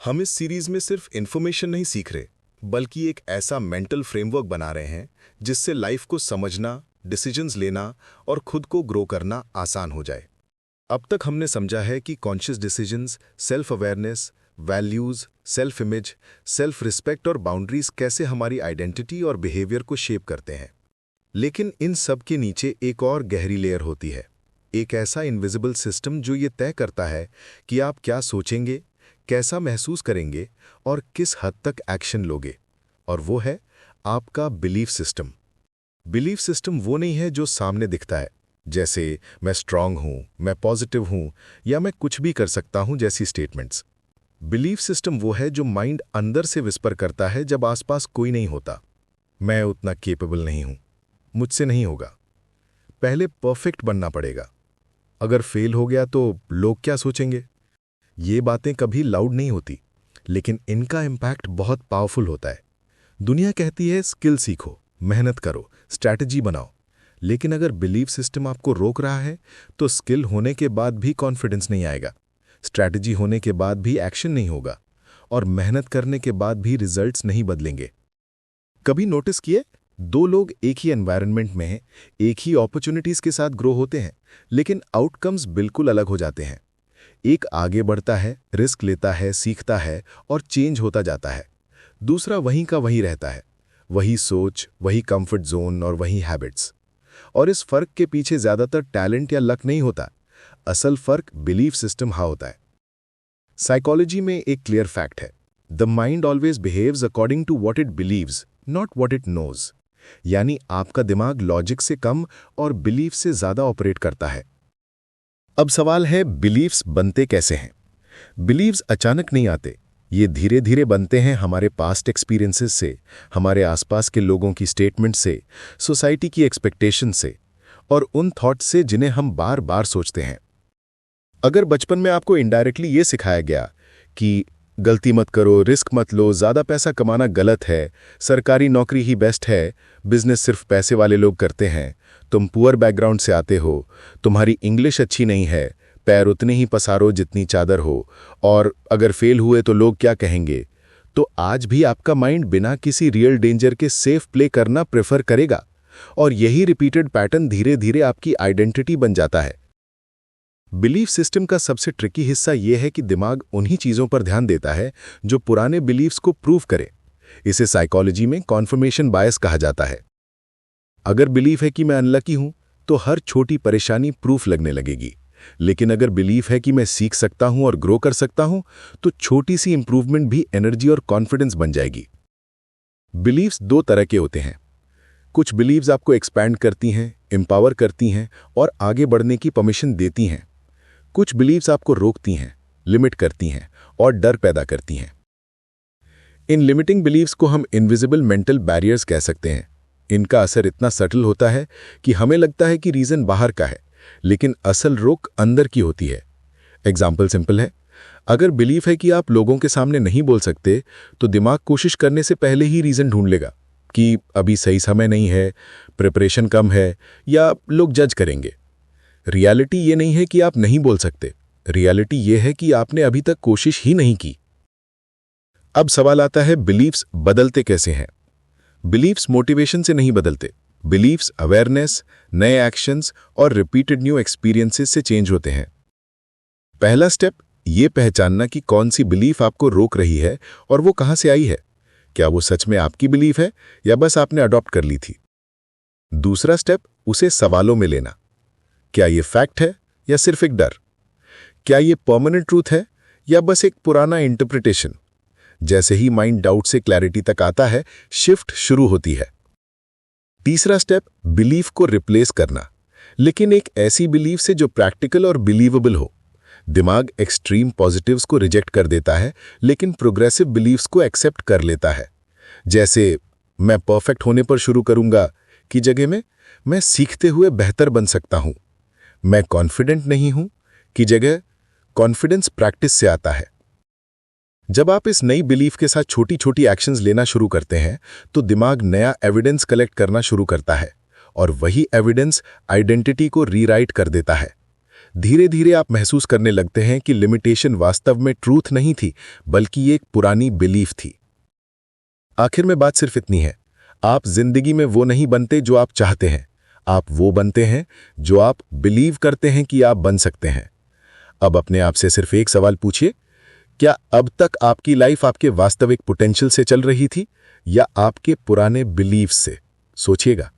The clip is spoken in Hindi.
हम इस सीरीज में सिर्फ इन्फॉर्मेशन नहीं सीख रहे, बल्कि एक ऐसा मेंटल फ्रेमवर्क बना रहे हैं जिससे लाइफ को समझना, डिसीजंस लेना और खुद को ग्रो करना आसान हो जाए। अब तक हमने समझा है कि conscious decisions, self awareness, values, self image, self respect और बाउंड्रीज कैसे हमारी आइडेंटिटी और बिहेवियर को शेप करते हैं। लेकिन इन सब के नीचे एक और गहरी लेयर होती है, एक ऐसा इनविजिबल सिस्टम जो ये तय करता है कि आप क्या सोचेंगे, कैसा महसूस करेंगे और किस हद तक एक्शन लोगे। और वो है आपका बिलीफ सिस्टम। बिलीफ सिस्टम वो नहीं है जो सामने दिखता है, जैसे मैं स्ट्रांग हूं, मैं पॉजिटिव हूं या मैं कुछ भी कर सकता हूं जैसी स्टेटमेंट्स। बिलीफ सिस्टम वो है जो माइंड अंदर से विस्पर करता है जब आसपास कोई नहीं होता। मैं उतना केपेबल नहीं हूं, मुझसे नहीं होगा, पहले परफेक्ट बनना पड़ेगा, अगर फेल हो गया तो लोग क्या सोचेंगे। ये बातें कभी लाउड नहीं होती, लेकिन इनका इम्पैक्ट बहुत पावरफुल होता है। दुनिया कहती है स्किल सीखो, मेहनत करो, स्ट्रैटेजी बनाओ, लेकिन अगर बिलीफ सिस्टम आपको रोक रहा है तो स्किल होने के बाद भी कॉन्फिडेंस नहीं आएगा, स्ट्रैटेजी होने के बाद भी एक्शन नहीं होगा और मेहनत करने के बाद भी रिजल्ट्स नहीं बदलेंगे। कभी नोटिस किए, दो लोग एक ही एनवायरनमेंट में हैं, एक ही अपॉर्चुनिटीज के साथ ग्रो होते हैं, लेकिन आउटकम्स बिल्कुल अलग हो जाते हैं। एक आगे बढ़ता है, रिस्क लेता है, सीखता है और चेंज होता जाता है। दूसरा वहीं का वहीं रहता है, वही सोच, वही कंफर्ट जोन और वही हैबिट्स। और इस फर्क के पीछे ज्यादातर टैलेंट या लक नहीं होता, असल फर्क बिलीफ सिस्टम होता है। साइकोलॉजी में एक क्लियर फैक्ट है, the mind always behaves according to what it believes, not what it knows. यानी आपका दिमाग लॉजिक से कम और बिलीफ से ज्यादा ऑपरेट करता है। अब सवाल है, बिलीव्स बनते कैसे हैं? बिलीव्स अचानक नहीं आते, ये धीरे धीरे बनते हैं हमारे पास्ट एक्सपीरियंसेस से, हमारे आसपास के लोगों की स्टेटमेंट से, सोसाइटी की एक्सपेक्टेशन से और उन थॉट्स से जिन्हें हम बार बार सोचते हैं। अगर बचपन में आपको इनडायरेक्टली ये सिखाया गया कि गलती मत करो, रिस्क मत लो, ज़्यादा पैसा कमाना गलत है, सरकारी नौकरी ही बेस्ट है, बिजनेस सिर्फ पैसे वाले लोग करते हैं, तुम पुअर बैकग्राउंड से आते हो, तुम्हारी इंग्लिश अच्छी नहीं है, पैर उतने ही पसारो जितनी चादर हो, और अगर फेल हुए तो लोग क्या कहेंगे, तो आज भी आपका माइंड बिना किसी रियल डेंजर के सेफ प्ले करना प्रेफर करेगा। और यही रिपीटेड पैटर्न धीरे धीरे आपकी आइडेंटिटी बन जाता है। बिलीफ सिस्टम का सबसे ट्रिकी हिस्सा यह है कि दिमाग उन्हीं चीज़ों पर ध्यान देता है जो पुराने बिलीफ्स को प्रूव करे। इसे साइकोलॉजी में कॉन्फर्मेशन बायस कहा जाता है। अगर बिलीफ है कि मैं अनलकी हूं, तो हर छोटी परेशानी प्रूफ लगने लगेगी। लेकिन अगर बिलीफ है कि मैं सीख सकता हूं और ग्रो कर सकता हूं, तो छोटी सी इंप्रूवमेंट भी एनर्जी और कॉन्फिडेंस बन जाएगी। बिलीफ्स दो तरह के होते हैं। कुछ बिलीव्स आपको एक्सपैंड करती हैं, एम्पावर करती हैं और आगे बढ़ने की परमिशन देती हैं। कुछ बिलीव्स आपको रोकती हैं, लिमिट करती हैं और डर पैदा करती हैं। इन लिमिटिंग बिलीव्स को हम इनविजिबल मेंटल बैरियर्स कह सकते हैं। इनका असर इतना सटल होता है कि हमें लगता है कि रीजन बाहर का है, लेकिन असल रोक अंदर की होती है। एग्जाम्पल सिंपल है, अगर बिलीफ है कि आप लोगों के सामने नहीं बोल सकते, तो दिमाग कोशिश करने से पहले ही रीजन ढूंढ लेगा कि अभी सही समय नहीं है, प्रिपरेशन कम है या लोग जज करेंगे। रियलिटी ये नहीं है कि आप नहीं बोल सकते, रियलिटी ये है कि आपने अभी तक कोशिश ही नहीं की। अब सवाल आता है, बिलीफ्स बदलते कैसे हैं? बिलीफ्स मोटिवेशन से नहीं बदलते, बिलीफ्स अवेयरनेस, नए एक्शंस और रिपीटेड न्यू एक्सपीरियंसेस से चेंज होते हैं। पहला स्टेप ये पहचानना कि कौन सी बिलीफ आपको रोक रही है और वो कहां से आई है। क्या वो सच में आपकी बिलीफ है या बस आपने अडॉप्ट कर ली थी? दूसरा स्टेप, उसे सवालों में लेना। क्या ये फैक्ट है या सिर्फ एक डर? क्या ये परमानेंट ट्रूथ है या बस एक पुराना इंटरप्रिटेशन? जैसे ही माइंड डाउट से क्लैरिटी तक आता है, शिफ्ट शुरू होती है। तीसरा स्टेप, बिलीफ को रिप्लेस करना, लेकिन एक ऐसी बिलीफ से जो प्रैक्टिकल और बिलीवेबल हो। दिमाग एक्सट्रीम पॉजिटिव्स को रिजेक्ट कर देता है, लेकिन प्रोग्रेसिव बिलीफ्स को एक्सेप्ट कर लेता है। जैसे मैं परफेक्ट होने पर शुरू करूंगा की जगह में मैं सीखते हुए बेहतर बन सकता हूं। मैं कॉन्फिडेंट नहीं हूं की जगह कॉन्फिडेंस प्रैक्टिस से आता है। जब आप इस नई बिलीफ के साथ छोटी छोटी एक्शंस लेना शुरू करते हैं, तो दिमाग नया एविडेंस कलेक्ट करना शुरू करता है और वही एविडेंस आइडेंटिटी को रीराइट कर देता है। धीरे धीरे आप महसूस करने लगते हैं कि लिमिटेशन वास्तव में ट्रूथ नहीं थी, बल्कि एक पुरानी बिलीफ थी। आखिर में बात सिर्फ इतनी है, आप जिंदगी में वो नहीं बनते जो आप चाहते हैं, आप वो बनते हैं जो आप बिलीव करते हैं कि आप बन सकते हैं। अब अपने आप से सिर्फ एक सवाल पूछिए, क्या अब तक आपकी लाइफ आपके वास्तविक पोटेंशियल से चल रही थी या आपके पुराने बिलीफ से? सोचिएगा।